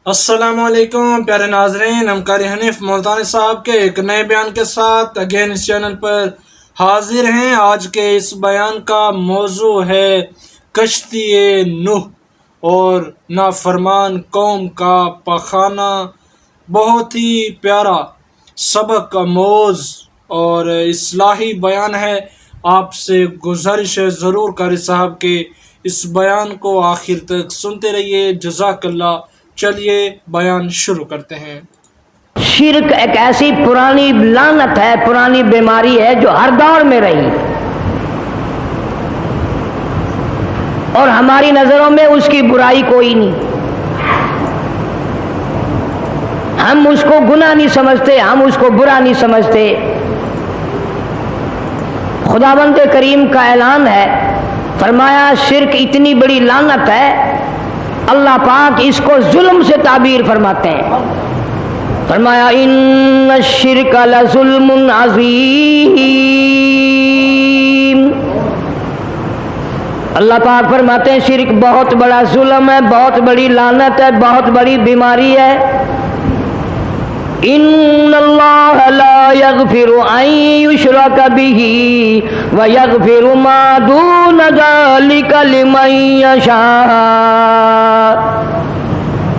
السلام علیکم پیارے ناظرین، ہم قاری حنیف ملتانی صاحب کے ایک نئے بیان کے ساتھ اگین اس چینل پر حاضر ہیں۔ آج کے اس بیان کا موضوع ہے کشتی نوح اور نافرمان قوم کا پخانہ۔ بہت ہی پیارا سبق آموز اور اصلاحی بیان ہے۔ آپ سے گزارش ہے ضرور قاری صاحب کے اس بیان کو آخر تک سنتے رہیے، جزاک اللہ۔ چلیے بیان شروع کرتے ہیں۔ شرک ایک ایسی پرانی لعنت ہے، پرانی بیماری ہے جو ہر دور میں رہی، اور ہماری نظروں میں اس کی برائی کوئی نہیں۔ ہم اس کو گناہ نہیں سمجھتے، ہم اس کو برا نہیں سمجھتے۔ خداوند کریم کا اعلان ہے، فرمایا شرک اتنی بڑی لعنت ہے، اللہ پاک اس کو ظلم سے تعبیر فرماتے ہیں۔ فرمایا ان الشرک لظلم عظیم۔ اللہ پاک فرماتے ہیں شرک بہت بڑا ظلم ہے، بہت بڑی لعنت ہے، بہت بڑی بیماری ہے۔ ان اللہ لا یغفر ان یشرک بہ ویغفر ما دون ذلک لمن یشاء۔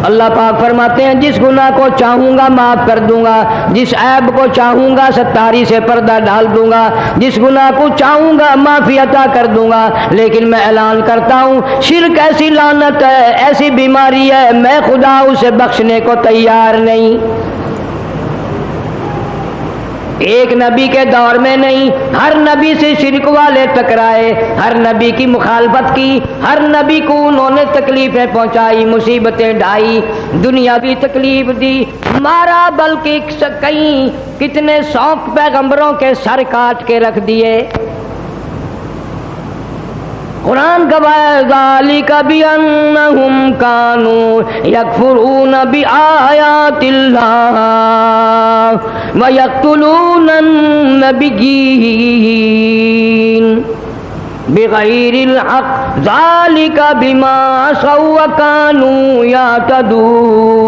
اللہ پاک فرماتے ہیں جس گناہ کو چاہوں گا معاف کر دوں گا، جس عیب کو چاہوں گا ستاری سے پردہ ڈال دوں گا، جس گناہ کو چاہوں گا معافی عطا کر دوں گا۔ لیکن میں اعلان کرتا ہوں شرک ایسی لعنت ہے، ایسی بیماری ہے، میں خدا اسے بخشنے کو تیار نہیں۔ ایک نبی کے دور میں نہیں، ہر نبی سے شرک والے ٹکرائے، ہر نبی کی مخالفت کی، ہر نبی کو انہوں نے تکلیفیں پہنچائی، مصیبتیں ڈھائی، دنیاوی تکلیف دی، مارا، بلکہ کئی کتنے 100 پیغمبروں کے سر کاٹ کے رکھ دیے۔ قرآن گواہ ذالک بأنہم کانوا یکفرون بآیات اللہ ویقتلون النبیین بغیر الحق ذالک بما عصوا وکانوا یعتدون۔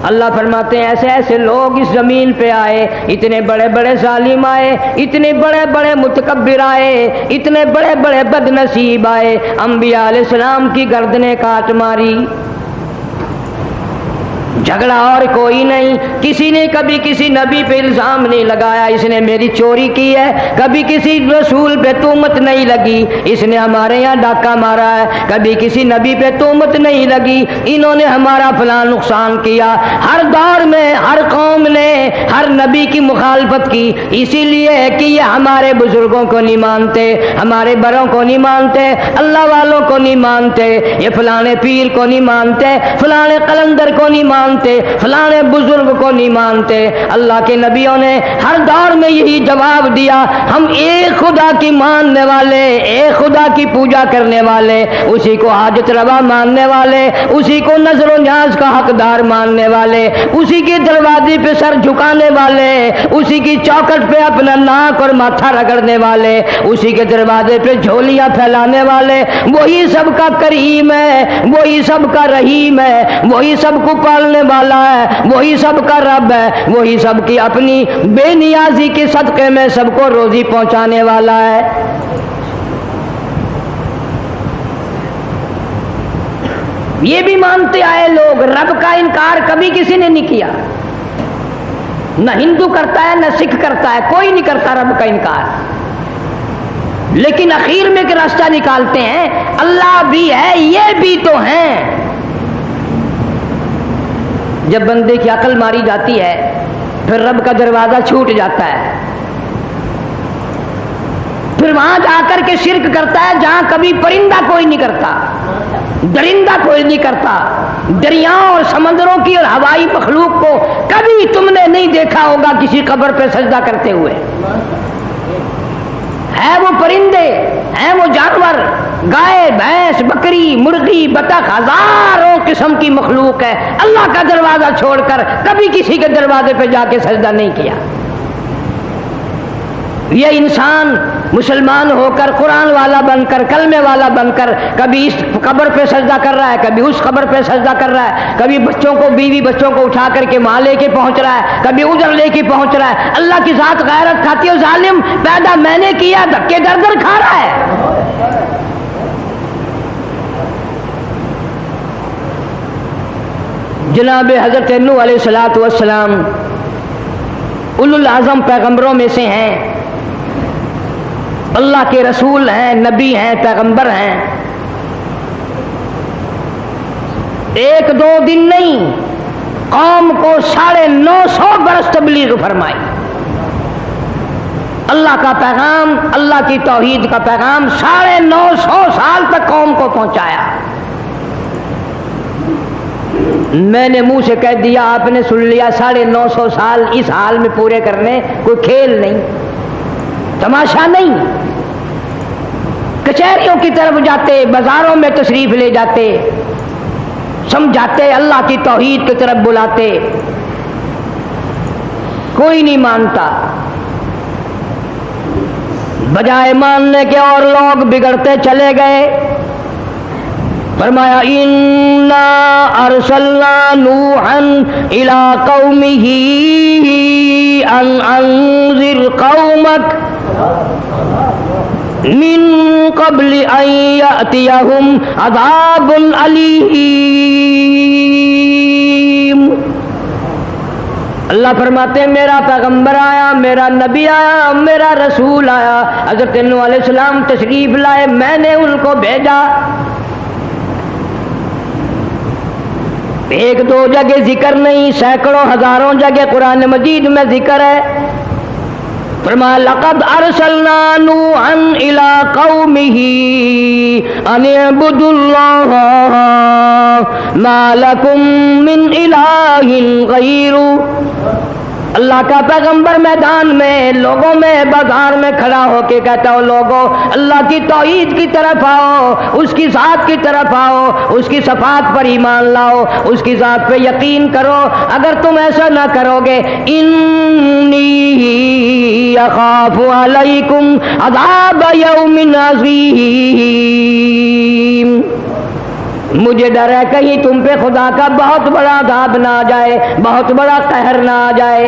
اللہ فرماتے ہیں ایسے ایسے لوگ اس زمین پہ آئے، اتنے بڑے بڑے ظالم آئے، اتنے بڑے بڑے متکبر آئے، اتنے بڑے بڑے بد نصیب آئے، انبیاء علیہ السلام کی گردنیں کاٹ ماری۔ جھگڑا اور کوئی نہیں، کسی نے کبھی کسی نبی پہ الزام نہیں لگایا اس نے میری چوری کی ہے، کبھی کسی رسول پہ تہمت نہیں لگی اس نے ہمارے یہاں ڈاکہ مارا ہے، کبھی کسی نبی پہ تہمت نہیں لگی انہوں نے ہمارا فلاں نقصان کیا۔ ہر دور میں ہر قوم نے ہر نبی کی مخالفت کی، اسی لیے کہ یہ ہمارے بزرگوں کو نہیں مانتے، ہمارے بڑوں کو نہیں مانتے، اللہ والوں کو نہیں مانتے، یہ فلانے پیر کو نہیں مانتے، فلانے قلندر کو نہیں مانتے، فلانے بزرگ کو نہیں مانتے۔ اللہ کے نبیوں نے ہر دور میں یہی جواب دیا، ہم ایک خدا کی ماننے والے، ایک خدا کی پوجا کرنے والے، اسی کو حاجت روا ماننے والے، اسی کو نظر و نیاز کا حقدار ماننے والے، اسی کے دروازے پہ سر جھکانے والے، اسی کی چوکھٹ پہ اپنا ناک اور ماتھا رگڑنے والے، اسی کے دروازے پہ جھولیاں پھیلانے والے، وہی سب کا کریم ہے، وہی سب کا رحیم ہے، وہی سب کو پالنے والا ہے، وہی سب کا رب ہے، وہی سب کی اپنی بے نیازی کے صدقے میں سب کو روزی پہنچانے والا ہے۔ یہ بھی مانتے آئے لوگ، رب کا انکار کبھی کسی نے نہیں کیا، نہ ہندو کرتا ہے نہ سکھ کرتا ہے، کوئی نہیں کرتا رب کا انکار، لیکن اخیر میں ایک راستہ نکالتے ہیں، اللہ بھی ہے یہ بھی تو ہیں۔ جب بندے کی عقل ماری جاتی ہے پھر رب کا دروازہ چھوٹ جاتا ہے، پھر وہاں جا کر کے شرک کرتا ہے جہاں کبھی پرندہ کوئی نہیں کرتا، درندہ کوئی نہیں کرتا، دریاؤں اور سمندروں کی اور ہوائی مخلوق کو کبھی تم نے نہیں دیکھا ہوگا کسی قبر پہ سجدہ کرتے ہوئے۔ ہے وہ پرندے، ہیں وہ جانور، گائے، بھینس، بکری، مرغی، بطخ، ہزاروں قسم کی مخلوق ہے، اللہ کا دروازہ چھوڑ کر کبھی کسی کے دروازے پہ جا کے سجدہ نہیں کیا۔ یہ انسان مسلمان ہو کر قرآن والا بن کر کلمے والا بن کر کبھی اس قبر پہ سجدہ کر رہا ہے، کبھی اس قبر پہ سجدہ کر رہا ہے، کبھی بچوں کو بیوی بچوں کو اٹھا کر کے وہاں لے کے پہنچ رہا ہے، کبھی ادھر لے کے پہنچ رہا ہے. اللہ کی ذات غیرت کھاتی ہے. ظالم پیدا میں نے کیا، دھکے در در کھا رہا ہے. جناب حضرت نوح علیہ الصلوۃ والسلام اولو العظم پیغمبروں میں سے ہیں، اللہ کے رسول ہیں، نبی ہیں، پیغمبر ہیں. ایک دو دن نہیں، قوم کو 950 برس تبلیغ فرمائی. اللہ کا پیغام، اللہ کی توحید کا پیغام 950 سال تک قوم کو پہنچایا. میں نے منہ سے کہہ دیا، آپ نے سن لیا. 950 سال اس حال میں پورے کرنے کوئی کھیل نہیں، تماشا نہیں. کچہریوں کی طرف جاتے، بازاروں میں تشریف لے جاتے، سمجھاتے، اللہ کی توحید کی طرف بلاتے، کوئی نہیں مانتا. بجائے ماننے کے اور لوگ بگڑتے چلے گئے. فرمایا انا ارسلنا نوحا الى قومه ان انذر قومك من قبل ان يأتيهم عذاب علیم. اللہ فرماتے ہیں میرا پیغمبر آیا، میرا نبی آیا، میرا رسول آیا. حضرت نوح علیہ السلام تشریف لائے، میں نے ان کو بھیجا. ایک دو جگہ ذکر نہیں، سینکڑوں ہزاروں جگہ قرآن مجید میں ذکر ہے. فرمایا لقد ارسلنا نوحا الى قومه ان اعبدوا الله ما لكم من اله غيره. اللہ کا پیغمبر میدان میں، لوگوں میں، بازار میں کھڑا ہو کے کہتا ہو لوگوں اللہ کی توحید کی طرف آؤ، اس کی ذات کی طرف آؤ، اس کی صفات پر ایمان لاؤ، اس کی ذات پہ یقین کرو. اگر تم ایسا نہ کرو گے انی اخاف علیکم عذاب یوم عظیم، مجھے ڈر ہے کہیں تم پہ خدا کا بہت بڑا عذاب نہ آ جائے، بہت بڑا قہر نہ آ جائے.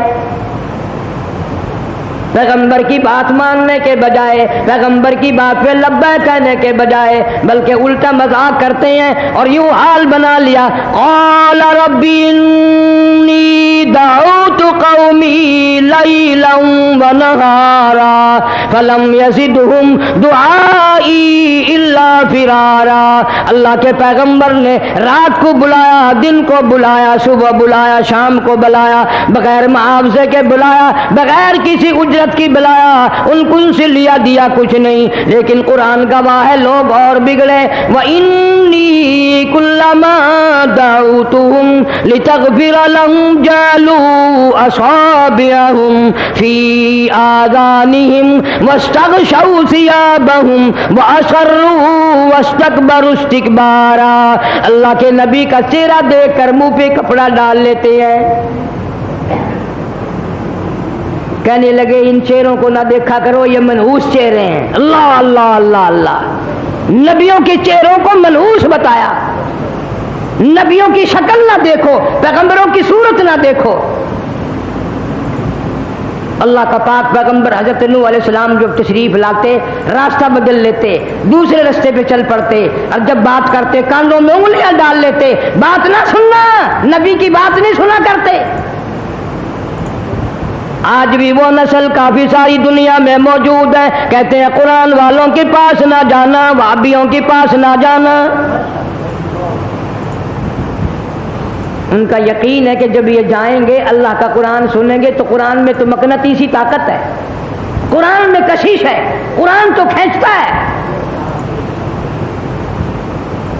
پیغمبر کی بات ماننے کے بجائے، پیغمبر کی بات پہ لبیک کہنے کے بجائے بلکہ الٹا مذاق کرتے ہیں اور یوں حال بنا لیا. قال رب انی دعوت قومی لیلا ونہارا فلم یزدہم دعائی الا فرارا. اللہ کے پیغمبر نے رات کو بلایا، دن کو بلایا، صبح بلایا، شام کو بلایا، بغیر معاوضے کے بلایا، بغیر کسی اجرت کی بلایا. ان سے لیا دیا کچھ نہیں، لیکن قرآن گواہ ہے لوگ اور بگڑے. وَإِنِّي كُلَّمَا دَعَوْتُهُمْ لِتَغْفِرَ لَهُمْ جَعَلُوا أَصَابِعَهُمْ فِي آذَانِهِمْ وَاسْتَغْشَوْا ثِيَابَهُمْ وَأَصَرُّوا وَاسْتَكْبَرُوا اسْتِكْبَارًا. اللہ کے نبی کا چہرہ دیکھ کر منہ پہ کپڑا ڈال لیتے ہیں. کہنے لگے ان چہروں کو نہ دیکھا کرو، یہ منحوس چہرے ہیں. اللہ اللہ اللہ اللہ. نبیوں کے چہروں کو منحوس بتایا. نبیوں کی شکل نہ دیکھو، پیغمبروں کی صورت نہ دیکھو. اللہ کا پاک پیغمبر حضرت نوح علیہ السلام جب تشریف لاتے راستہ بدل لیتے، دوسرے راستے پہ چل پڑتے، اور جب بات کرتے کانوں میں انگلیاں ڈال لیتے. بات نہ سننا، نبی کی بات نہیں سنا کرتے. آج بھی وہ نسل کافی ساری دنیا میں موجود ہے، کہتے ہیں قرآن والوں کے پاس نہ جانا، وہابیوں کے پاس نہ جانا. ان کا یقین ہے کہ جب یہ جائیں گے اللہ کا قرآن سنیں گے تو قرآن میں تو مقناطیسی طاقت ہے، قرآن میں کشش ہے، قرآن تو کھینچتا ہے.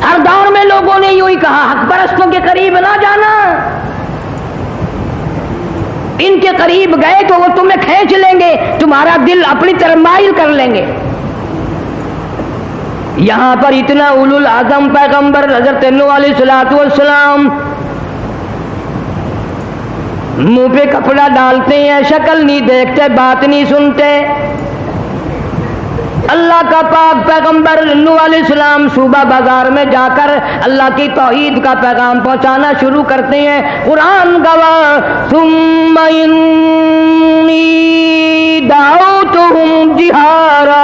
ہر دور میں لوگوں نے یوں ہی کہا حق پرستوں کے قریب نہ جانا، ان کے قریب گئے تو وہ تمہیں کھینچ لیں گے، تمہارا دل اپنی طرف مائل کر لیں گے. یہاں پر اتنا اولو العظم پیغمبر حضرت نوح علیہ السلام منہ پہ کپڑا ڈالتے ہیں، شکل نہیں دیکھتے، بات نہیں سنتے. اللہ کا پاک پیغمبر نوح علیہ السلام صوبہ بازار میں جا کر اللہ کی توحید کا پیغام پہنچانا شروع کرتے ہیں. قرآن گواہ ثم انی دعوتہم جہارا.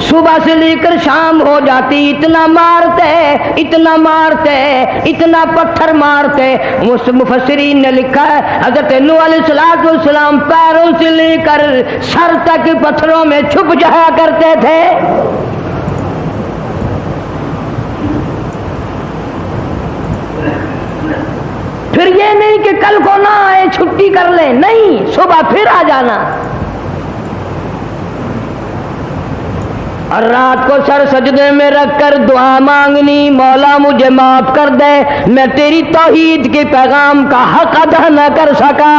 صبح سے لے کر شام ہو جاتی اتنا مارتے اتنا پتھر مارتے. مفسرین نے لکھا ہے حضرت نوح علیہ السلام پیروں سے لے کر سر تک پتھروں میں چھپ جایا کرتے تھے. پھر یہ نہیں کہ کل کو نہ آئے چھٹی کر لیں، نہیں، صبح پھر آ جانا. اور رات کو سر سجدے میں رکھ کر دعا مانگنی، مولا مجھے معاف کر دے، میں تیری توحید کے پیغام کا حق ادا نہ کر سکا.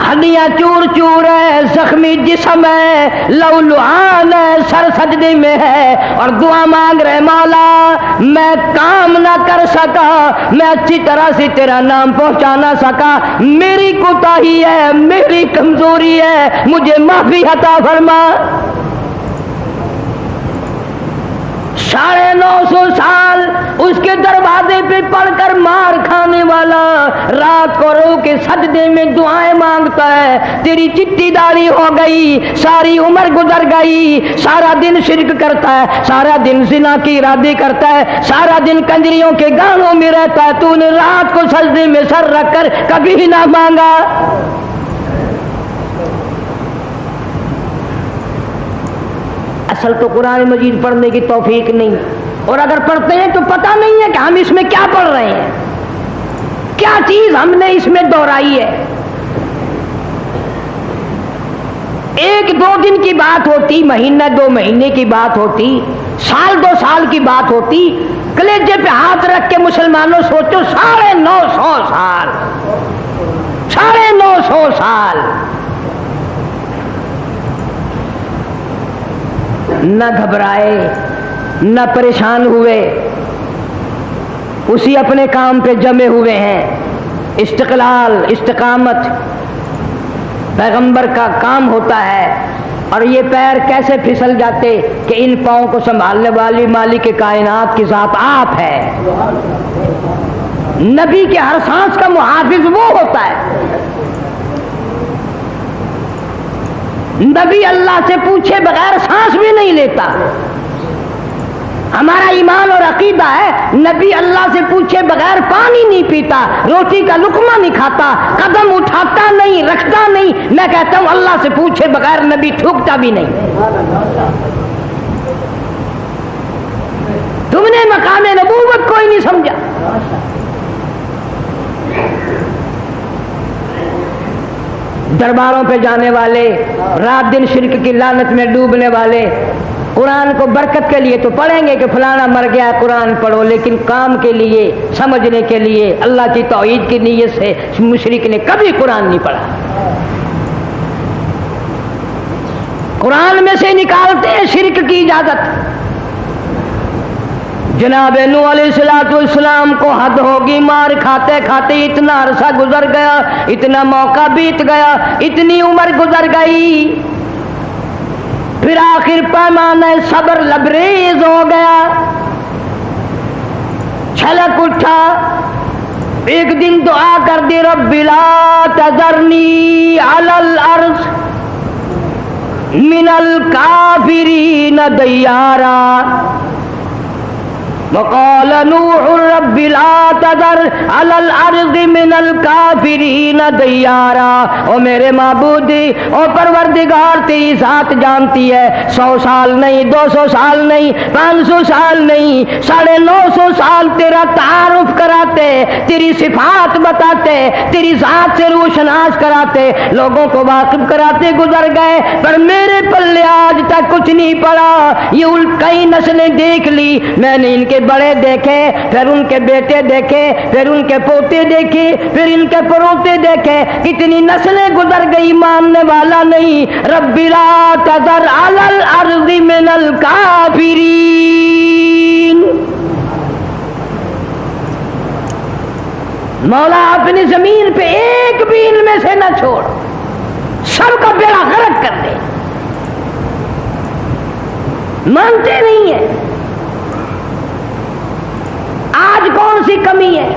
ہڈیاں چور چور ہے، زخمی جسم ہے، لہولہان ہے، سر سجدے میں ہے اور دعا مانگ رہے مولا میں کام نہ کر سکا، میں اچھی طرح سے تیرا نام پہنچا نہ سکا، میری کوتاہی ہے، میری کمزوری ہے، مجھے معافی عطا فرما. 950 سال اس کے دروازے پہ پڑھ کر مار کھانے والا رات کو رو کے سجدے میں دعائیں مانگتا ہے. تیری چٹی داڑھی ہو گئی، ساری عمر گزر گئی، سارا دن شرک کرتا ہے، سارا دن زنا کی ارادے کرتا ہے، سارا دن کنجریوں کے گانوں میں رہتا ہے، تو نے رات کو سجدے میں سر رکھ کر کبھی نہ مانگا. اصل تو قرآن مجید پڑھنے کی توفیق نہیں، اور اگر پڑھتے ہیں تو پتہ نہیں ہے کہ ہم اس میں کیا پڑھ رہے ہیں، کیا چیز ہم نے اس میں دہرائی ہے. 1-2 دن کی بات ہوتی، مہینہ 2 مہینے کی بات ہوتی، سال 2 سال کی بات ہوتی. کلیجے پہ ہاتھ رکھ کے مسلمانوں سوچو 950 سال، 950 سال نہ گھبرائے نہ پریشان ہوئے، اسی اپنے کام پہ جمے ہوئے ہیں. استقلال، استقامت پیغمبر کا کام ہوتا ہے. اور یہ پیر کیسے پھسل جاتے کہ ان پاؤں کو سنبھالنے والی مالک کائنات کی ذات آپ ہے. نبی کے ہر سانس کا محافظ وہ ہوتا ہے. نبی اللہ سے پوچھے بغیر سانس بھی نہیں لیتا. ہمارا ایمان اور عقیدہ ہے نبی اللہ سے پوچھے بغیر پانی نہیں پیتا، روٹی کا لقمہ نہیں کھاتا، قدم اٹھاتا نہیں، رکھتا نہیں. میں کہتا ہوں اللہ سے پوچھے بغیر نبی تھوکتا بھی نہیں. تم نے مقام نبوت کوئی نہیں سمجھا. درباروں پہ جانے والے، رات دن شرک کی لعنت میں ڈوبنے والے، قرآن کو برکت کے لیے تو پڑھیں گے کہ فلانا مر گیا قرآن پڑھو، لیکن کام کے لیے، سمجھنے کے لیے، اللہ کی توحید کی نیت سے مشرک نے کبھی قرآن نہیں پڑھا. قرآن میں سے نکالتے ہیں شرک کی اجازت. جناب نوح علیہ السلام کو حد ہوگی، مار کھاتے کھاتے اتنا عرصہ گزر گیا، اتنا موقع بیت گیا، اتنی عمر گزر گئی، پھر آخر پیمانہ صبر لبریز ہو گیا، چھلک اٹھا. ایک دن دعا کر دی رب لا تذرنی علی الارض من الکافرین دیارا. وقال نوح رب لا تذر علی الارض من الکافرین دیارا. او میرے معبود، او پروردگار تیری ذات جانتی ہے 100 سال نہیں، 200 سال نہیں، 500 سال نہیں، 950 سال تیرا تعارف کراتے، تیری صفات بتاتے، تیری ذات سے روشناس کراتے، لوگوں کو واقف کراتے گزر گئے، پر میرے پلے آج تک کچھ نہیں پڑا. یہ کئی نسلیں دیکھ لی میں نے، ان کے بڑے دیکھے، پھر ان کے بیٹے دیکھے، پھر ان کے پوتے دیکھے، پھر ان کے پروتے دیکھے، کتنی نسلیں گزر گئی، ماننے والا نہیں. رب لا تذر علی الارض من الکافرین. مولا اپنی زمین پہ ایک بھی ان میں سے نہ چھوڑ. سب کا بیڑا غرق کر دے. مانتے نہیں ہیں. آج کون سی کمی ہے؟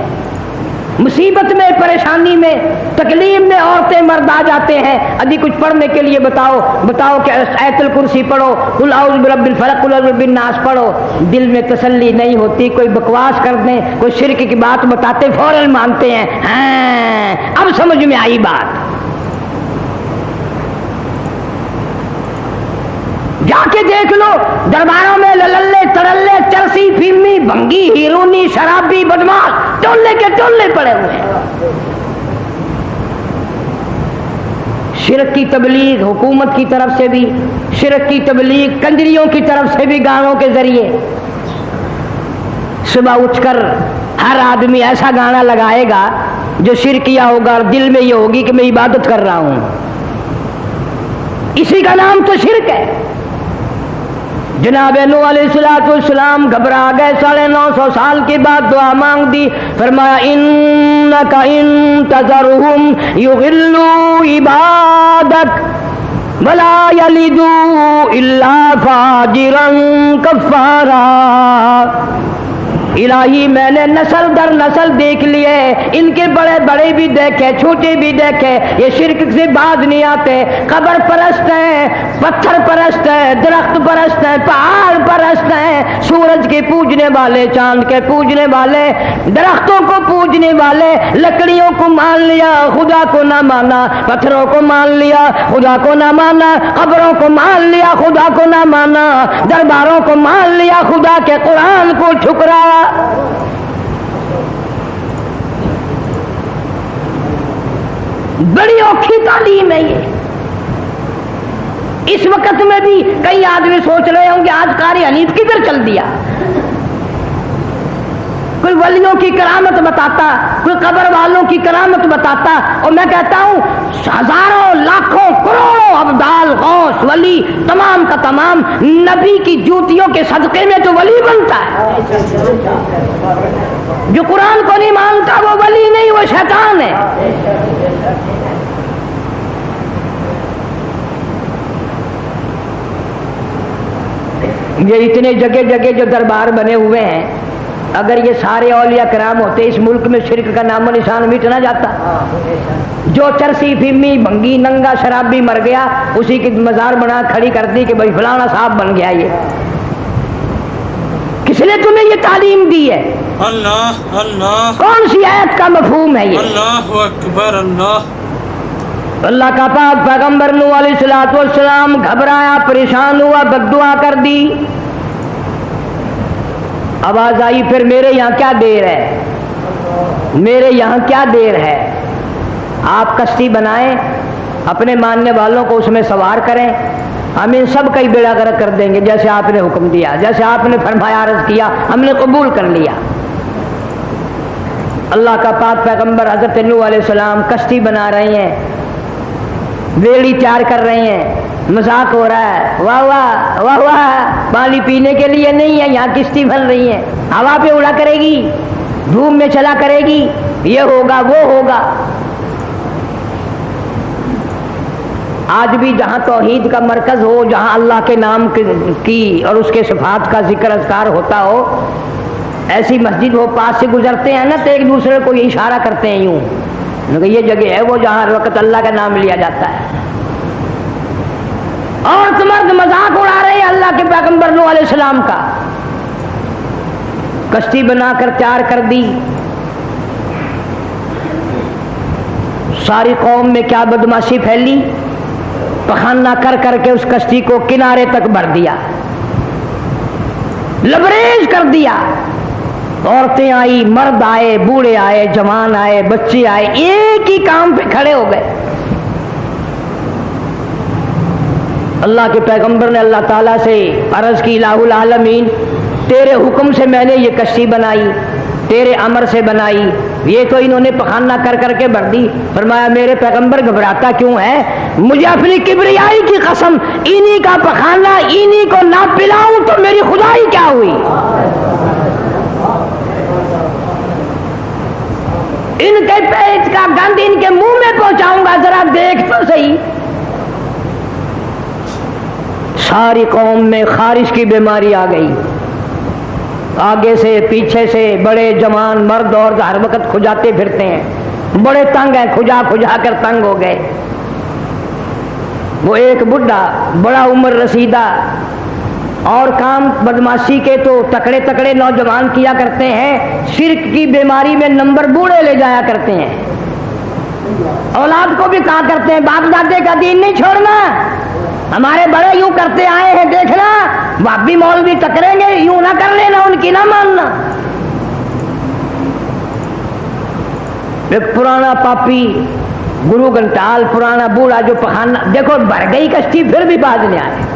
مصیبت میں، پریشانی میں، تکلیف میں عورتیں مرد آ جاتے ہیں. ابھی کچھ پڑھنے کے لیے بتاؤ کہ آیت الکرسی پڑھو، قل اعوذ برب الفلق، قل اعوذ برب الناس پڑھو. دل میں تسلی نہیں ہوتی. کوئی بکواس کر دیں، کوئی شرک کی بات بتاتے فوراً مانتے ہیں. ہاں اب سمجھ میں آئی بات. جا کے دیکھ لو درباروں میں للے ترلے، چرسی، فیمی، بھنگی، ہیرونی، شرابی، بدماش ٹولے کے ٹولے پڑے ہوئے ہیں. شرک کی تبلیغ حکومت کی طرف سے بھی، شرک کی تبلیغ کنجریوں کی طرف سے بھی، گانوں کے ذریعے. صبح اٹھ کر ہر آدمی ایسا گانا لگائے گا جو شرکیہ ہوگا اور دل میں یہ ہوگی کہ میں عبادت کر رہا ہوں. اسی کا نام تو شرک ہے. جناب نوح علیہ السلام گھبرا گئے. 950 سال کے بعد دعا مانگ دی. فرمایا انک ان تذرہم یضلوا عبادک ولا یلدوا الا فاجرا کفارا. الہی میں نے نسل در نسل دیکھ لیے، ان کے بڑے بڑے بھی دیکھے، چھوٹے بھی دیکھے، یہ شرک سے باز نہیں آتے. قبر پرست ہیں، پتھر پرست ہیں، درخت پرست ہیں، پہاڑ پرست ہیں، سورج کے پوجنے والے، چاند کے پوجنے والے، درختوں کو پوجنے والے. لکڑیوں کو مان لیا، خدا کو نہ مانا. پتھروں کو مان لیا، خدا کو نہ مانا. قبروں کو مان لیا، خدا کو نہ مانا. درباروں کو مان لیا، خدا کے قرآن کو ٹھکرایا. بڑی اوکھی تعلیم ہے یہ. اس وقت میں بھی کئی آدمی سوچ رہے ہوں کہ آج قاری حنیف کدھر چل دیا. کوئی ولیوں کی کرامت بتاتا، کوئی قبر والوں کی کرامت بتاتا، اور میں کہتا ہوں ہزاروں لاکھوں کروڑوں ابدال غوث ولی تمام کا تمام نبی کی جوتیوں کے صدقے میں تو ولی بنتا ہے. جو قرآن کو نہیں مانتا وہ ولی نہیں، وہ شیطان ہے. یہ اتنے جگہ جگہ جو دربار بنے ہوئے ہیں، اگر یہ سارے اولیاء کرام ہوتے اس ملک میں شرک کا نام و نشان مٹ نہ جاتا. جو چرسی، فیمی، بھنگی، ننگا، شرابی مر گیا، اسی کی مزار بنا کھڑی کر دی کہ بھائی فلانا صاحب بن گیا. یہ کس نے تمہیں یہ تعلیم دی ہے؟ اللہ اللہ. کون سی آیت کا مفہوم ہے یہ؟ اللہ اکبر. اللہ اللہ کا پاک پیغمبر نوح علیہ السلام گھبرایا، پریشان ہوا، بد دعا کر دی. آواز آئی پھر میرے یہاں کیا دیر ہے، میرے یہاں کیا دیر ہے. آپ کشتی بنائیں، اپنے ماننے والوں کو اس میں سوار کریں، ہم ان سب کا ہی بیڑا غرق کر دیں گے. جیسے آپ نے حکم دیا، جیسے آپ نے فرمایا، عرض کیا، ہم نے قبول کر لیا. اللہ کا پاک پیغمبر حضرت نوح علیہ السلام کشتی بنا رہے ہیں، بیڑی تیار کر رہے ہیں. مذاق ہو رہا ہے، واہ واہ واہ واہ. پانی پینے کے لیے نہیں ہے، یہاں کشتی بن رہی ہے، ہوا پہ اڑا کرے گی، دھوپ میں چلا کرے گی، یہ ہوگا وہ ہوگا. آج بھی جہاں توحید کا مرکز ہو، جہاں اللہ کے نام کی اور اس کے صفات کا ذکر اذکار ہوتا ہو، ایسی مسجد ہو، پاس سے گزرتے ہیں نا تو ایک دوسرے کو یہ اشارہ کرتے ہیں یوں، یہ جگہ ہے وہ جہاں ہر وقت اللہ کا نام لیا جاتا ہے. اور مرد مذاق اڑا رہے ہیں اللہ کے پیغمبر نوح علیہ السلام کا. کشتی بنا کر تیار کر دی. ساری قوم میں کیا بدماشی پھیلی، پخانہ کر کر کے اس کشتی کو کنارے تک بھر دیا، لبریز کر دیا. عورتیں آئی، مرد آئے، بوڑھے آئے، جوان آئے، بچے آئے، ایک ہی کام پہ کھڑے ہو گئے. اللہ کے پیغمبر نے اللہ تعالیٰ سے عرض کی، الہ العالمین تیرے حکم سے میں نے یہ کشتی بنائی، تیرے امر سے بنائی، یہ تو انہوں نے پخانہ کر کر کے بھر دی. فرمایا میرے پیغمبر گھبراتا کیوں ہے؟ مجھے اپنی کبریائی کی قسم، انہی کا پخانہ انہی کو نہ پلاؤں تو میری خدائی کیا ہوئی. ان کے پیٹ کا گند ان کے منہ میں پہنچاؤں گا، ذرا دیکھ تو صحیح. ساری قوم میں خارش کی بیماری آ گئی. آگے سے پیچھے سے بڑے جوان مرد اور ہر وقت کھجاتے پھرتے ہیں, بڑے تنگ ہیں, کھجا کھجا کر تنگ ہو گئے. وہ ایک بڈھا بڑا عمر رسیدہ اور کام بدماشی کے تو تکڑے تکڑے نوجوان کیا کرتے ہیں, شرک کی بیماری میں نمبر بوڑھے لے جایا کرتے ہیں. اولاد کو بھی کہا کرتے ہیں باپ دادے کا دین نہیں چھوڑنا, ہمارے بڑے یوں کرتے آئے ہیں دیکھنا, باپ بھی مولوی ٹکریں گے, یوں نہ کر لینا, ان کی نہ ماننا. ایک پرانا پاپی گرو گھنٹال, پرانا بوڑھا جو پخانا, دیکھو بھر گئی کشتی پھر بھی باز نہیں آئے.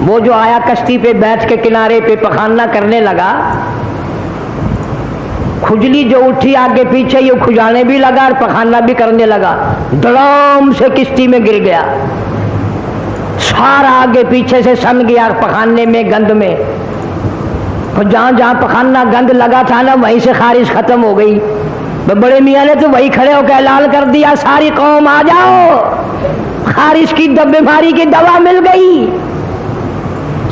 وہ جو آیا کشتی پہ بیٹھ کے کنارے پہ پخانا کرنے لگا, کھجلی جو اٹھی آگے پیچھے یہ کھجانے بھی لگا اور پخانا بھی کرنے لگا. دڑام سے کشتی میں گر گیا, سارا آگے پیچھے سے سن گیا اور پخانے میں گند میں. جہاں جہاں پخانا گند لگا تھا نا وہیں سے خارش ختم ہو گئی. بڑے میاں نے تو وہی کھڑے ہو کے اعلان کر دیا ساری قوم آ جاؤ, خارش کی بیماری کی دوا مل گئی,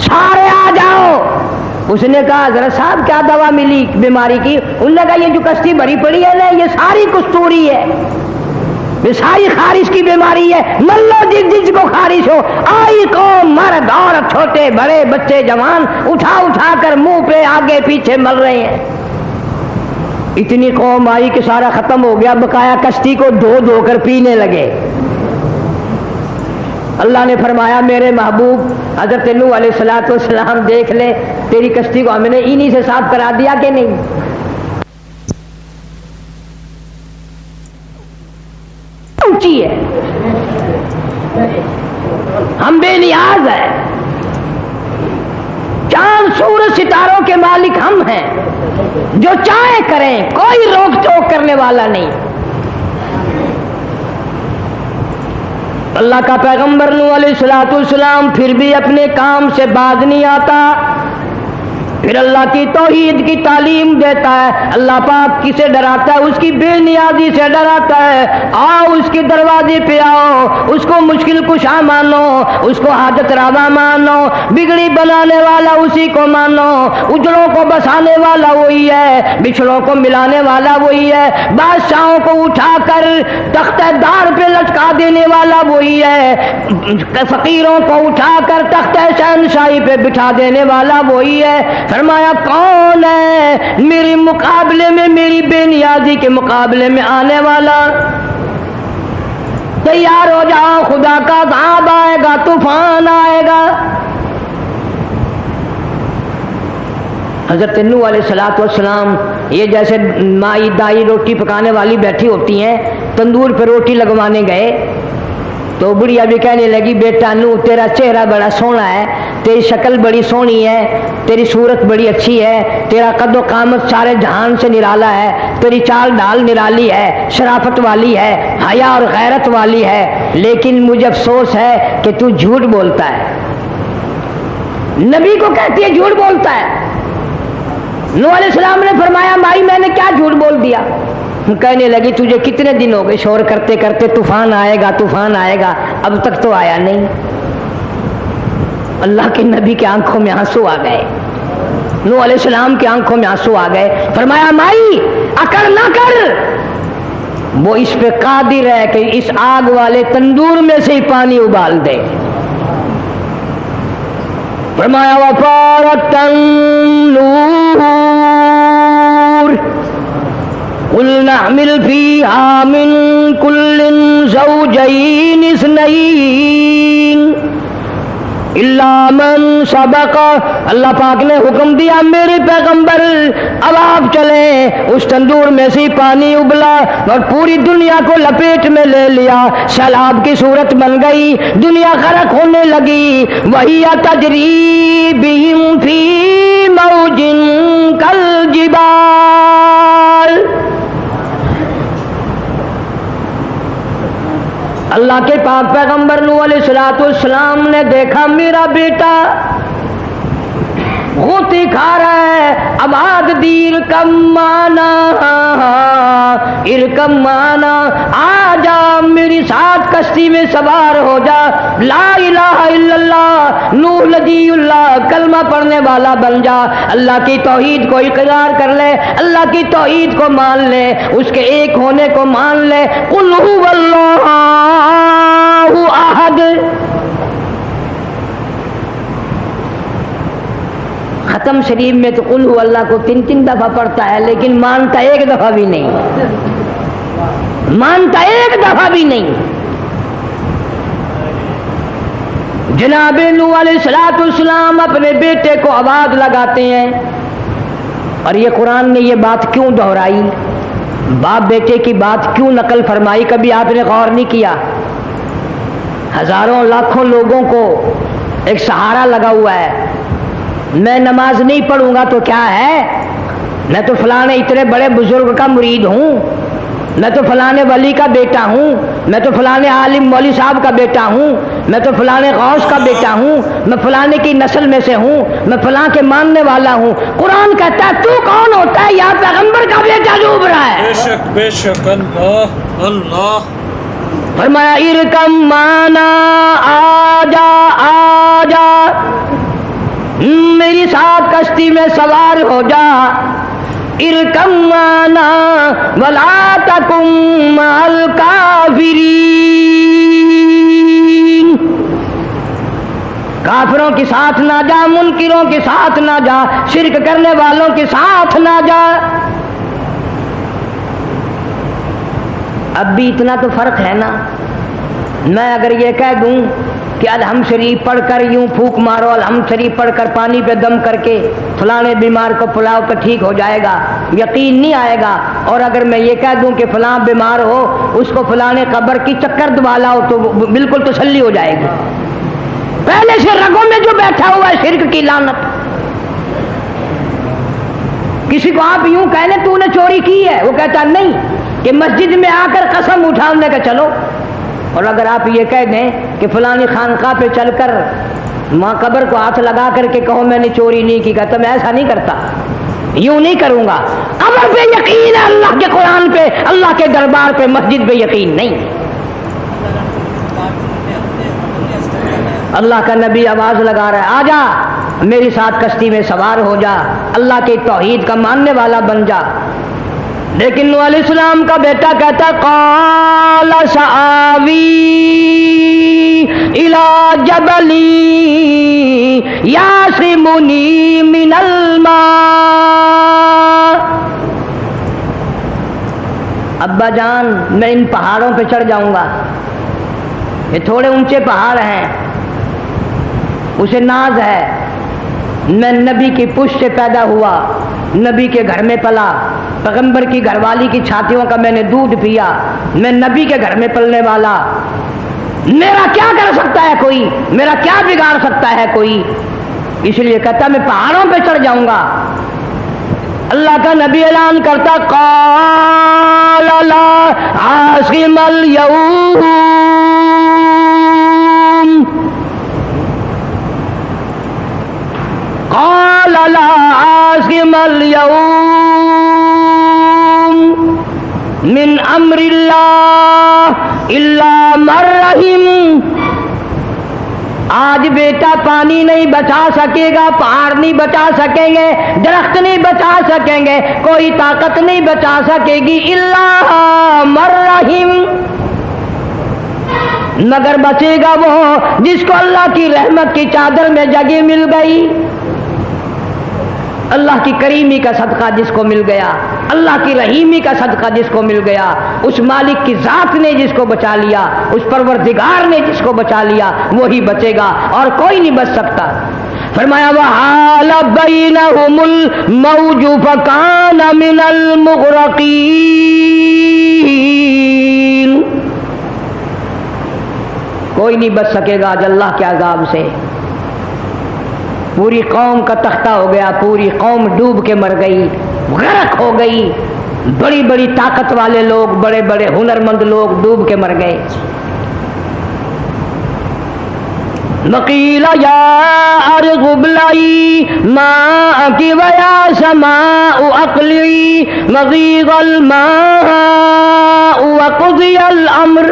سارے آ جاؤ. اس نے کہا حضرت صاحب کیا دوا ملی بیماری کی؟ انہوں نے کہا یہ جو کشتی بھری پڑی ہے نا یہ ساری کستوری ہے, یہ ساری خارش کی بیماری ہے, مل لو جس جس کو خارش ہو. آئی قوم مرد عورت چھوٹے بڑے بچے جوان اٹھا اٹھا کر منہ پہ آگے پیچھے مل رہے ہیں. اتنی قوم آئی کہ سارا ختم ہو گیا, بقایا کشتی کو دھو دھو کر پینے لگے. اللہ نے فرمایا میرے محبوب حضرت نوح علیہ الصلوۃ والسلام دیکھ لے تیری کشتی کو ہم نے انہی سے صاف کرا دیا کہ نہیں. اونچی ہے, ہم بے نیاز ہیں, چاند سورج ستاروں کے مالک ہم ہیں, جو چاہے کریں, کوئی روک ٹوک کرنے والا نہیں. اللہ کا پیغمبر نوح علیہ الصلوۃ والسلام پھر بھی اپنے کام سے باز نہیں آتا, پھر اللہ کی توحید کی تعلیم دیتا ہے. اللہ پاک کسے ڈراتا ہے؟ اس کی بے نیازی سے ڈراتا ہے. آؤ اس کے دروازے پہ آؤ, اس کو مشکل کشا مانو, اس کو حاجت روا مانو, بگڑی بنانے والا اسی کو مانو, اجڑوں کو بسانے والا وہی ہے, بچھڑوں کو ملانے والا وہی ہے, بادشاہوں کو اٹھا کر تختہ دار پہ لٹکا دینے والا وہی ہے, فقیروں کو اٹھا کر تختہ شہنشاہی پہ بٹھا دینے والا وہی ہے. فرمایا کون ہے میرے مقابلے میں, میری بے نیازی کے مقابلے میں آنے والا؟ تیار ہو جاؤ, خدا کا عذاب آئے گا, طوفان آئے گا. حضرت نوح علیہ الصلوۃ والسلام یہ جیسے مائی دائی روٹی پکانے والی بیٹھی ہوتی ہیں, تندور پہ روٹی لگوانے گئے تو بڑھیا بھی کہنے لگی بیٹا نوح تیرا چہرہ بڑا سونا ہے, تیری شکل بڑی سونی ہے, تیری صورت بڑی اچھی ہے, تیرا قد و قامت سارے جہان سے نرالا ہے, تیری چال ڈال نرالی ہے, شرافت والی ہے, حیا اور غیرت والی ہے, لیکن مجھے افسوس ہے کہ تو جھوٹ بولتا ہے. نبی کو کہتی ہے جھوٹ بولتا ہے. نوح علیہ السلام نے فرمایا مائی میں نے کیا جھوٹ بول دیا؟ کہنے لگی تجھے کتنے دن ہو گئے شور کرتے کرتے طوفان آئے گا طوفان آئے گا, اب تک تو آیا نہیں. اللہ کے نبی کی آنکھوں میں آنسو آ گئے, نوح علیہ السلام کی آنکھوں میں آنسو آ گئے. فرمایا مائی اکڑ نہ کر, وہ اس پہ قادر ہے کہ اس آگ والے تندور میں سے ہی پانی ابال دے. فرمایا وفارت النور قلنا احمل فيها من كل زوجين اثنين الا من سبق. اللہ پاک نے حکم دیا میرے پیغمبر اب آپ چلیں, اس تندور میں سے پانی ابلا اور پوری دنیا کو لپیٹ میں لے لیا, سیلاب کی صورت بن گئی, دنیا غرق ہونے لگی. وہی تجری بہم فی موج کالجبال. اللہ کے پاک پیغمبر نوح علیہ الصلوۃ والسلام نے دیکھا میرا بیٹا غوطی کھا رہا ہے. اباد دیر کم مانا ارکب مانا آ جا میری ساتھ کشتی میں سوار ہو جا، لا الہ الا اللہ نوح نبی اللہ کلمہ پڑھنے والا بن جا، اللہ کی توحید کو اقرار کر لے، اللہ کی توحید کو مان لے، اس کے ایک ہونے کو مان لے۔ قل هو اللہ احد، ختم شریف میں تو قل هو اللہ کو 3 دفعہ پڑھتا ہے، لیکن مانتا ایک دفعہ بھی نہیں، مانتا ایک دفعہ بھی نہیں۔ جناب نوح علیہ السلام اپنے بیٹے کو آواز لگاتے ہیں، اور یہ قرآن نے یہ بات کیوں دہرائی، باپ بیٹے کی بات کیوں نقل فرمائی؟ کبھی آپ نے غور نہیں کیا؟ ہزاروں لاکھوں لوگوں کو ایک سہارا لگا ہوا ہے، میں نماز نہیں پڑھوں گا تو کیا ہے، میں تو فلاں اتنے بڑے بزرگ کا مرید ہوں، میں تو فلاں ولی کا بیٹا ہوں، میں تو فلاں عالم مولوی صاحب کا بیٹا ہوں، میں تو فلاں غوث کا بیٹا ہوں، میں فلاں کی نسل میں سے ہوں، میں فلاں کے ماننے والا ہوں۔ قرآن کہتا ہے تو کون ہوتا ہے؟ یا پیغمبر کا بیٹا ڈوب رہا ہے۔ بے شک بے شک، اللہ اللہ۔ فرمایا ارکم مانا آ جا میری ساتھ کشتی میں سوار ہو جا، ارکم مانا ولا تکن مع الکافرین، کافروں کے ساتھ نہ جا، منکروں کے ساتھ نہ جا، شرک کرنے والوں کے ساتھ نہ جا۔ اب بھی اتنا تو فرق ہے نا، میں اگر یہ کہہ دوں کہ الحمد شریف پڑھ کر یوں پھونک مارو، الحمد شریف پڑھ کر پانی پہ دم کر کے فلانے بیمار کو پلاؤ تو ٹھیک ہو جائے گا، یقین نہیں آئے گا۔ اور اگر میں یہ کہہ دوں کہ فلاں بیمار ہو اس کو فلانے قبر کی چکر دبا لاؤ تو بالکل تسلی ہو جائے گی۔ پہلے سے رگوں میں جو بیٹھا ہوا ہے شرک کی لعنت۔ کسی کو آپ یوں کہنے تو نے چوری کی ہے، وہ کہتا نہیں، کہ مسجد میں آ کر قسم اٹھانے کا چلو۔ اور اگر آپ یہ کہہ دیں کہ فلانی خانقاہ پہ چل کر ماں قبر کو ہاتھ لگا کر کے کہو میں نے چوری نہیں کی، کہتا میں ایسا نہیں کرتا، یوں نہیں کروں گا۔ قبر پہ یقین ہے، اللہ کے قرآن پہ، اللہ کے دربار پہ، مسجد پہ یقین نہیں۔ اللہ کا نبی آواز لگا رہا ہے، آ جا میری ساتھ کشتی میں سوار ہو جا، اللہ کے توحید کا ماننے والا بن جا۔ لیکن نوح علیہ السلام کا بیٹا کہتا قال سآوی الی جبل یعصمنی من الماء، ابا جان میں ان پہاڑوں پہ چڑھ جاؤں گا، یہ تھوڑے اونچے پہاڑ ہیں، اسے ناز ہے، میں نبی کی پشت سے پیدا ہوا، نبی کے گھر میں پلا، پیغمبر کی گھر والی کی چھاتیوں کا میں نے دودھ پیا، میں نبی کے گھر میں پلنے والا، میرا کیا کر سکتا ہے کوئی، میرا کیا بگاڑ سکتا ہے کوئی؟ اس لیے کہتا میں پہاڑوں پہ چڑھ جاؤں گا۔ اللہ کا نبی اعلان کرتا قال لا عاصم اليوم، قال لا عاصم اليوم من امر اللہ الا من رحم، آج بیٹا پانی نہیں بچا سکے گا، پہاڑ نہیں بچا سکیں گے، درخت نہیں بچا سکیں گے، کوئی طاقت نہیں بچا سکے گی، الا من رحم، مگر بچے گا وہ جس کو اللہ کی رحمت کی چادر میں جگہ مل گئی، اللہ کی کریمی کا صدقہ جس کو مل گیا، اللہ کی رحیمی کا صدقہ جس کو مل گیا، اس مالک کی ذات نے جس کو بچا لیا، اس پروردگار نے جس کو بچا لیا، وہی بچے گا اور کوئی نہیں بچ سکتا۔ فرمایا وحال بینہم الموج فکان من المغرقین، کوئی نہیں بچ سکے گا آج اللہ کے عذاب سے۔ پوری قوم کا تختہ ہو گیا، پوری قوم ڈوب کے مر گئی، غرق ہو گئی، بڑی بڑی طاقت والے لوگ، بڑے بڑے ہنرمند لوگ ڈوب کے مر گئے۔ وقیل یا ارض ابلعی ماءک ویا سماء اقلعی وغیض الماء وقضی الامر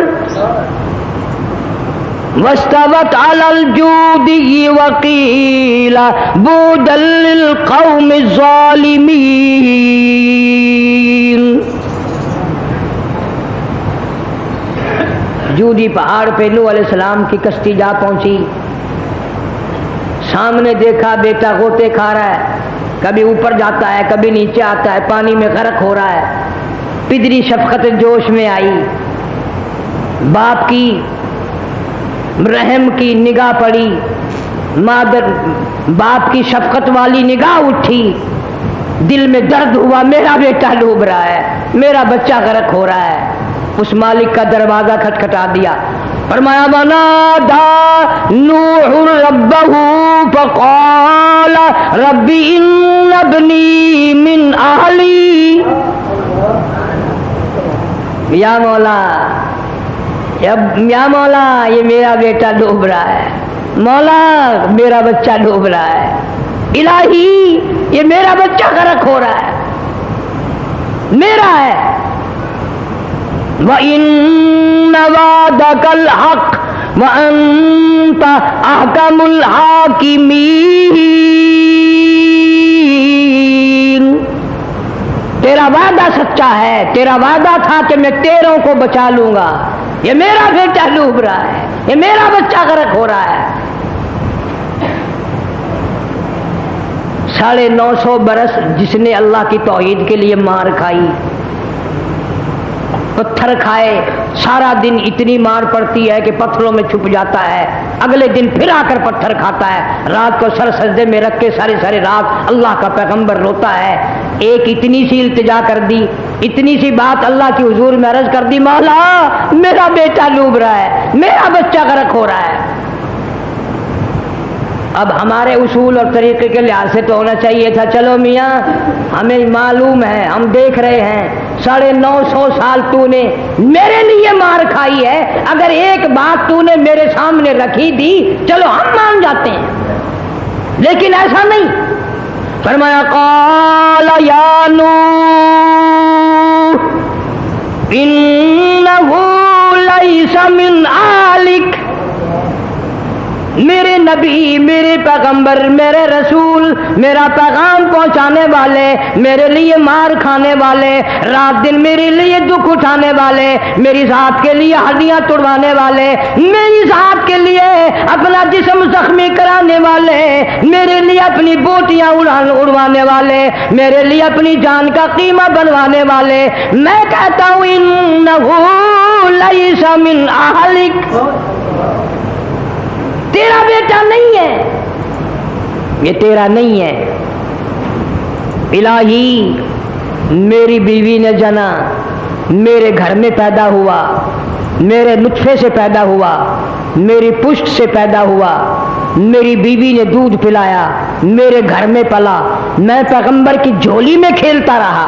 واستوت علی الجودی وقیل بعدا للقوم الظالمین. جودی پہاڑ پہ نوح علیہ السلام کی کشتی جا پہنچی. سامنے دیکھا بیٹا غوطے کھا رہا ہے، کبھی اوپر جاتا ہے کبھی نیچے آتا ہے، پانی میں غرق ہو رہا ہے. پدری شفقت جوش میں آئی، باپ کی رحم کی نگاہ پڑی، مادر باپ کی شفقت والی نگاہ اٹھی، دل میں درد ہوا، میرا بیٹا ڈوب رہا ہے، میرا بچہ غرق ہو رہا ہے. اس مالک کا دروازہ کھٹکھٹا دیا، فرمایا ونادى نوح ربه فقال رب ان ابني من اهلي. یا مولا یہ میرا بیٹا ڈوب رہا ہے، مولا میرا بچہ ڈوب رہا ہے، الہی یہ میرا بچہ غرق ہو رہا ہے، میرا ہے. وَإِنَّ وَعْدَكَ الْحَقُّ وَأَنْتَ أَحْكَمُ الْحَاكِمِينَ. تیرا وعدہ سچا ہے، تیرا وعدہ تھا کہ میں تیروں کو بچا لوں گا. یہ میرا بیٹا ڈوب رہا ہے، یہ میرا بچہ غرق ہو رہا ہے. 950 برس جس نے اللہ کی توحید کے لیے مار کھائی، پتھر کھائے، سارا دن اتنی مار پڑتی ہے کہ پتھروں میں چھپ جاتا ہے، اگلے دن پھر آ کر پتھر کھاتا ہے، رات کو سر سجدے میں رکھ کے ساری رات اللہ کا پیغمبر روتا ہے. ایک اتنی سی التجا کر دی، اتنی سی بات اللہ کی حضور میں عرض کر دی، مولا میرا بیٹا ڈوب رہا ہے، میرا بچہ غرق ہو رہا ہے. اب ہمارے اصول اور طریقے کے لحاظ سے تو ہونا چاہیے تھا چلو میاں ہمیں معلوم ہے، ہم دیکھ رہے ہیں 950 سال تو نے میرے لیے مار کھائی ہے، اگر ایک بات تو نے میرے سامنے رکھی دی چلو ہم مان جاتے ہیں، لیکن ایسا نہیں. فرمایا قال یا نوح انہ لیس من آلک. میرے نبی، میرے پیغمبر، میرے رسول، میرا پیغام پہنچانے والے، میرے لیے مار کھانے والے، رات دن میرے لیے دکھ اٹھانے والے، میری ذات کے لیے ہڈیاں توڑوانے والے، میری ذات کے لیے اپنا جسم زخمی کرانے والے، میرے لیے اپنی بوٹیاں اڑوانے والے، میرے لیے اپنی جان کا قیمہ بنوانے والے، میں کہتا ہوں انہ لیس من اہلک، تیرا بیٹا نہیں ہے، یہ تیرا نہیں ہے. الہی میری بیوی نے جنا، میرے گھر میں پیدا ہوا، میرے نطفے سے پیدا ہوا، میری پشت سے پیدا ہوا، میری بیوی نے دودھ پلایا، میرے گھر میں پلا، میں پیغمبر کی جھولی میں کھیلتا رہا،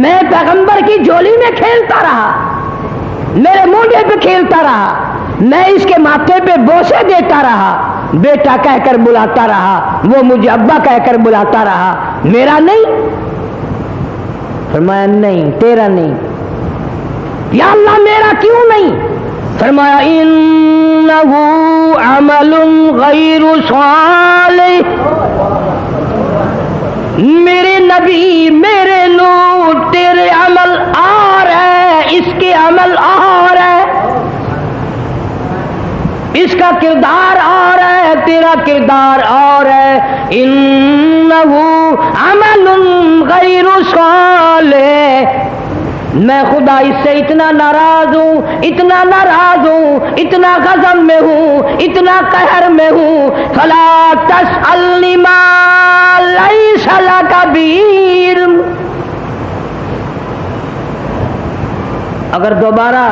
میں پیغمبر کی جھولی میں کھیلتا رہا، میرے مونڈے پہ کھیلتا رہا، میں اس کے ماتھے پہ بوسے دیتا رہا، بیٹا کہہ کر بلاتا رہا، وہ مجھے ابا کہہ کر بلاتا رہا، میرا نہیں. فرمایا نہیں تیرا نہیں. یا اللہ میرا کیوں نہیں؟ فرمایا انہ عمل غیر صالح. میرے نبی، میرے نور، تیرے عمل اور ہے، اس کے عمل اور ہے، اس کا کردار اور ہے، تیرا کردار اور ہے. انہ عمل غیر صالح. میں خدا اس سے اتنا ناراض ہوں، اتنا ناراض ہوں، اتنا غضب میں ہوں، اتنا قہر میں ہوں. فلا تسألنی ما لیس لک بہ علم. اگر دوبارہ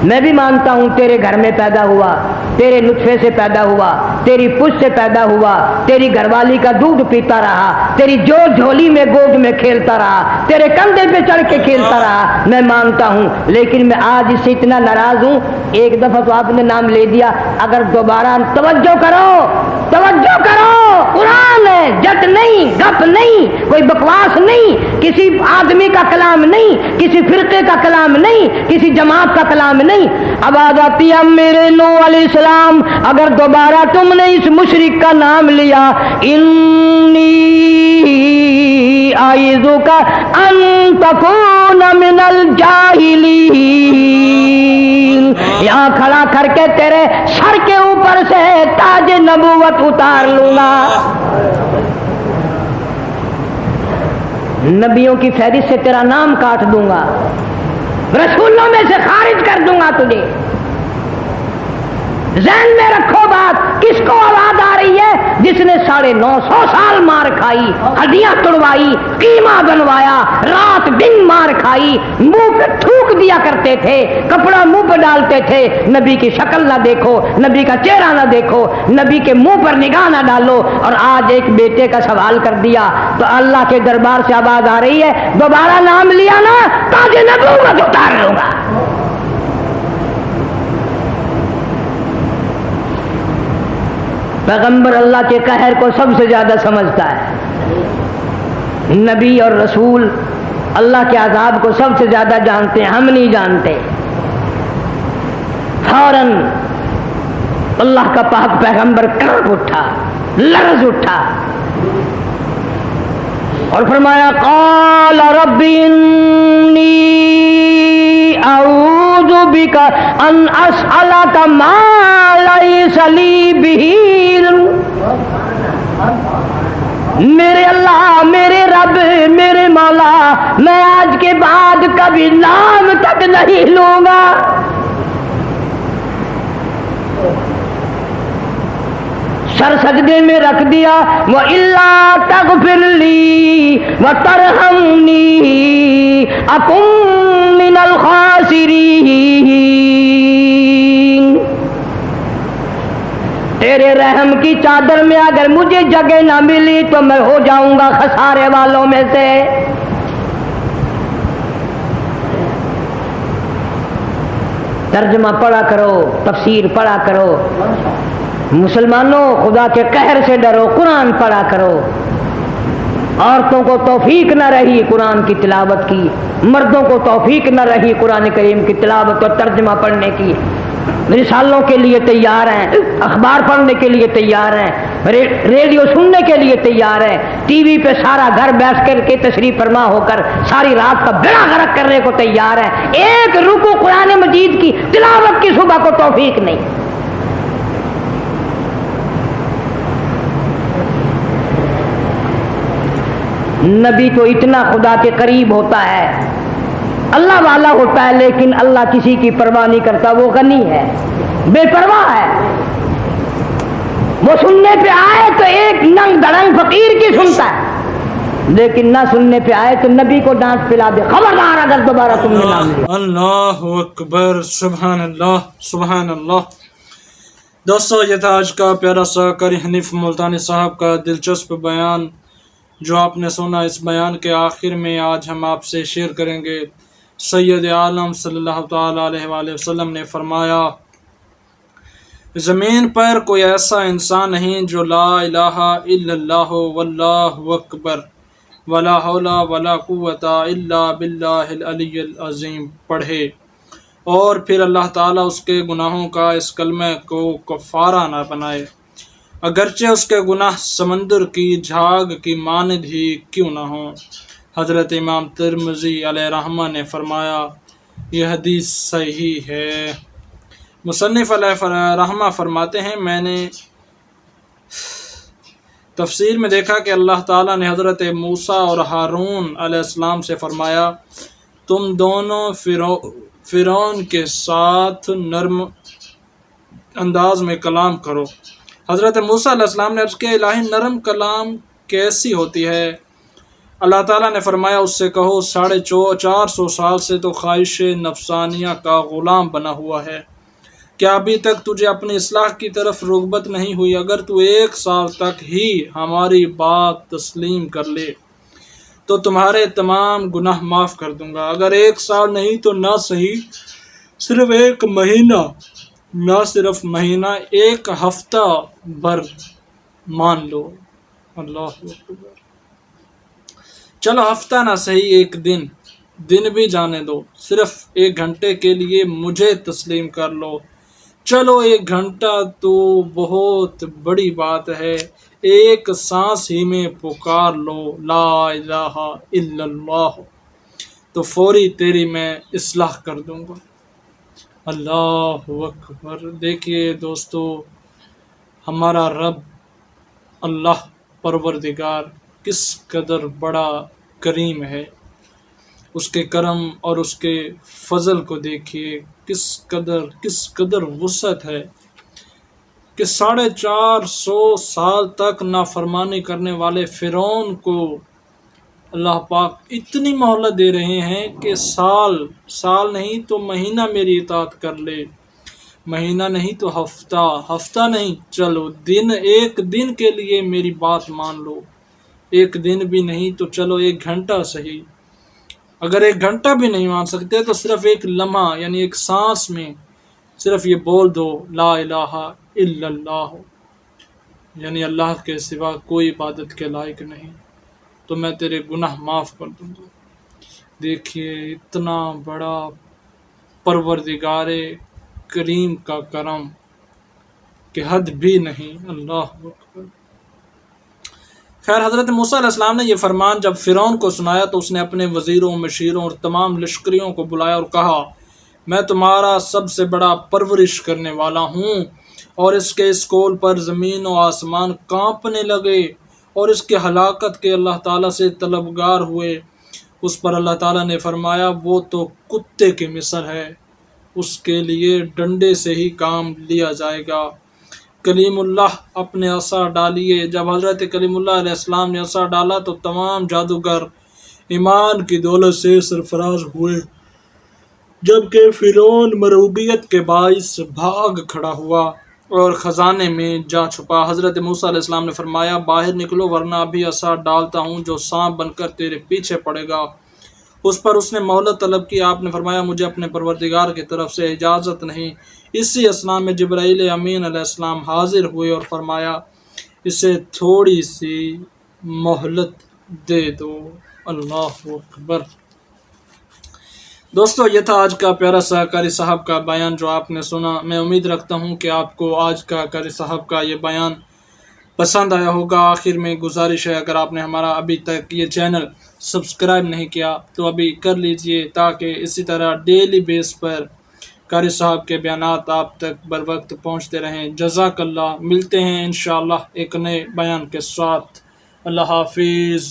میں بھی مانتا ہوں تیرے گھر میں پیدا ہوا، تیرے نطفے سے پیدا ہوا، تیری پشت سے پیدا ہوا، تیری گھر والی کا دودھ پیتا رہا، تیری جو جھولی میں گود میں کھیلتا رہا، تیرے کندھے پہ چڑھ کے کھیلتا رہا، میں مانتا ہوں، لیکن میں آج اس سے اتنا ناراض ہوں، ایک دفعہ تو آپ نے نام لے دیا، اگر دوبارہ توجہ کرو، قرآن ہے، جٹ نہیں، گپ نہیں، کوئی بکواس نہیں، کسی آدمی کا کلام نہیں، کسی فرقے کا کلام نہیں، کسی جماعت کا کلام نہیں۔ اب آ جاتی ہے میرے نوح علیہ السلام، اگر دوبارہ تم نے اس مشرک کا نام لیا، انی اعوذک ان تکون من الجاہلین، یہاں کھڑا کر کے تیرے سر کے اوپر سے تاج نبوت اتار لوں گا، نبیوں کی فہرست سے تیرا نام کاٹ دوں گا، رسولوں میں سے خارج کر دوں گا تجھے۔ ذہن میں رکھو بات، کس کو آواز آ رہی ہے؟ جس نے 950 سال مار کھائی، ہڈیاں توڑوائی، قیمہ بنوایا، رات دن مار کھائی، منہ پہ تھوک دیا کرتے تھے، کپڑا منہ پہ ڈالتے تھے، نبی کی شکل نہ دیکھو، نبی کا چہرہ نہ دیکھو، نبی کے منہ پر نگاہ نہ ڈالو، اور آج ایک بیٹے کا سوال کر دیا تو اللہ کے دربار سے آواز آ رہی ہے، دوبارہ نام لیا نا تاج نبوت اتار لوں گا۔ پیغمبر اللہ کے قہر کو سب سے زیادہ سمجھتا ہے، نبی اور رسول اللہ کے عذاب کو سب سے زیادہ جانتے ہیں، ہم نہیں جانتے۔ فوراً اللہ کا پاک پیغمبر کرب اٹھا، لرز اٹھا اور فرمایا قال رب انی اعوذ بک ان اسألک ما لیس لی بہ علم، میرے اللہ، میرے رب، میرے مولا، میں آج کے بعد کبھی نام تک نہیں لوں گا۔ سر سجدے میں رکھ دیا، وَإِلَّا تَغْفِرْ لِي وَتَرْحَمْنِي أَكُن مِّنَ الْخَاسِرِينَ، تیرے رحم کی چادر میں اگر مجھے جگہ نہ ملی تو میں ہو جاؤں گا خسارے والوں میں سے۔ ترجمہ پڑھا کرو، تفسیر پڑھا کرو، مسلمانوں خدا کے قہر سے ڈرو، قرآن پڑھا کرو۔ عورتوں کو توفیق نہ رہی قرآن کی تلاوت کی، مردوں کو توفیق نہ رہی قرآن کریم کی تلاوت اور ترجمہ پڑھنے کی۔ رسالوں کے لیے تیار ہیں، اخبار پڑھنے کے لیے تیار ہیں، ریڈیو سننے کے لیے تیار ہیں، ٹی وی پہ سارا گھر بیٹھ کر کے تشریف فرما ہو کر ساری رات کا بیڑا غرق کرنے کو تیار ہیں، ایک رکوع قرآن مجید کی تلاوت کی صبح کو توفیق نہیں۔ نبی تو اتنا خدا کے قریب ہوتا ہے، اللہ والا ہوتا ہے، لیکن اللہ کسی کی پرواہ نہیں کرتا، وہ غنی ہے، بے پرواہ ہے۔ وہ سننے پہ آئے تو ایک ننگ دڑنگ فقیر کی سنتا ہے، لیکن نہ سننے پہ آئے تو نبی کو ڈانٹ پلا دے، خبردار اگر دوبارہ تم نے نام لیا۔ اللہ اکبر، سبحان اللہ، سبحان اللہ۔ دوستو، یہ تھا آج کا پیارا سا قاری حنیف ملتانی صاحب کا دلچسپ بیان جو آپ نے سنا۔ اس بیان کے آخر میں آج ہم آپ سے شیئر کریں گے، سید عالم صلی اللہ تعالیٰ علیہ وآلہ وسلم نے فرمایا، زمین پر کوئی ایسا انسان نہیں جو لا الہ الا اللہ واللہ اکبر ولا حول ولا قوت الا باللہ العلی العظیم پڑھے اور پھر اللہ تعالیٰ اس کے گناہوں کا اس کلمہ کو کفارہ نہ بنائے، اگرچہ اس کے گناہ سمندر کی جھاگ کی مانند ہی کیوں نہ ہوں۔ حضرت امام ترمذی علیہ رحمہ نے فرمایا، یہ حدیث صحیح ہے۔ مصنف علیہ رحمہ فرماتے ہیں، میں نے تفسیر میں دیکھا کہ اللہ تعالیٰ نے حضرت موسیٰ اور ہارون علیہ السلام سے فرمایا، تم دونوں فرعون کے ساتھ نرم انداز میں کلام کرو۔ حضرت موسیٰ علیہ السلام نے عرض کیا، الہی نرم کلام کیسی ہوتی ہے؟ اللہ تعالیٰ نے فرمایا، اس سے کہو 450 سال سے تو خواہش نفسانیہ کا غلام بنا ہوا ہے، کیا ابھی تک تجھے اپنی اصلاح کی طرف رغبت نہیں ہوئی؟ اگر تو 1 سال تک ہی ہماری بات تسلیم کر لے تو تمہارے تمام گناہ معاف کر دوں گا۔ اگر 1 سال نہیں تو نہ صحیح صرف 1 مہینہ، نہ صرف مہینہ، 1 ہفتہ بھر مان لو۔ اللہ اکبر۔ چلو ہفتہ نہ صحیح 1 دن، دن بھی جانے دو، صرف 1 گھنٹے کے لیے مجھے تسلیم کر لو۔ چلو 1 گھنٹہ تو بہت بڑی بات ہے، 1 سانس ہی میں پکار لو لا الہ الا اللہ، تو فوری تیری میں اصلاح کر دوں گا۔ اللہ اکبر۔ دیکھیے دوستو، ہمارا رب اللہ پروردگار کس قدر بڑا کریم ہے، اس کے کرم اور اس کے فضل کو دیکھیے، کس قدر وسعت ہے کہ 450 سال تک نافرمانی کرنے والے فرعون کو اللہ پاک اتنی مہلت دے رہے ہیں کہ سال نہیں تو مہینہ میری اطاعت کر لے، مہینہ نہیں تو ہفتہ نہیں، چلو 1 دن کے لیے میری بات مان لو، 1 دن بھی نہیں تو چلو 1 گھنٹہ صحیح۔ اگر 1 گھنٹہ بھی نہیں مان سکتے تو صرف 1 لمحہ یعنی 1 سانس میں صرف یہ بول دو لا الہ الا اللہ، یعنی اللہ کے سوا کوئی عبادت کے لائق نہیں، تو میں تیرے گناہ معاف کر دوں گا۔ دیکھیے اتنا بڑا پروردگار کریم کا کرم کہ حد بھی نہیں۔ اللہ اکبر۔ خیر، حضرت موسیٰ علیہ السلام نے یہ فرمان جب فرعون کو سنایا تو اس نے اپنے وزیروں، مشیروں اور تمام لشکریوں کو بلایا اور کہا، میں تمہارا سب سے بڑا پرورش کرنے والا ہوں۔ اور اس کے اس قول پر زمین و آسمان کانپنے لگے اور اس کے ہلاکت کے اللہ تعالیٰ سے طلبگار ہوئے۔ اس پر اللہ تعالیٰ نے فرمایا، وہ تو کتے کی مثل ہے، اس کے لیے ڈنڈے سے ہی کام لیا جائے گا۔ کلیم اللہ اپنے عصا ڈالیے۔ جب حضرت کلیم اللہ علیہ السلام نے عصا ڈالا تو تمام جادوگر ایمان کی دولت سے سرفراز ہوئے، جبکہ فرعون مرعوبیت کے باعث بھاگ کھڑا ہوا اور خزانے میں جا چھپا۔ حضرت موسیٰ علیہ السلام نے فرمایا، باہر نکلو ورنہ ابھی عصا ڈالتا ہوں جو سانپ بن کر تیرے پیچھے پڑے گا۔ اس پر اس نے مہلت طلب کی۔ آپ نے فرمایا، مجھے اپنے پروردگار کی طرف سے اجازت نہیں۔ اسی اثناء میں جبرائیل امین علیہ السلام حاضر ہوئے اور فرمایا، اسے تھوڑی سی مہلت دے دو۔ اللہ اکبر۔ دوستو، یہ تھا آج کا پیارا سا قاری صاحب کا بیان جو آپ نے سنا۔ میں امید رکھتا ہوں کہ آپ کو آج کا قاری صاحب کا یہ بیان پسند آیا ہوگا۔ آخر میں گزارش ہے، اگر آپ نے ہمارا ابھی تک یہ چینل سبسکرائب نہیں کیا تو ابھی کر لیجئے، تاکہ اسی طرح ڈیلی بیس پر قاری صاحب کے بیانات آپ تک بر وقت پہنچتے رہیں۔ جزاک اللہ۔ ملتے ہیں انشاءاللہ ایک نئے بیان کے ساتھ۔ اللہ حافظ۔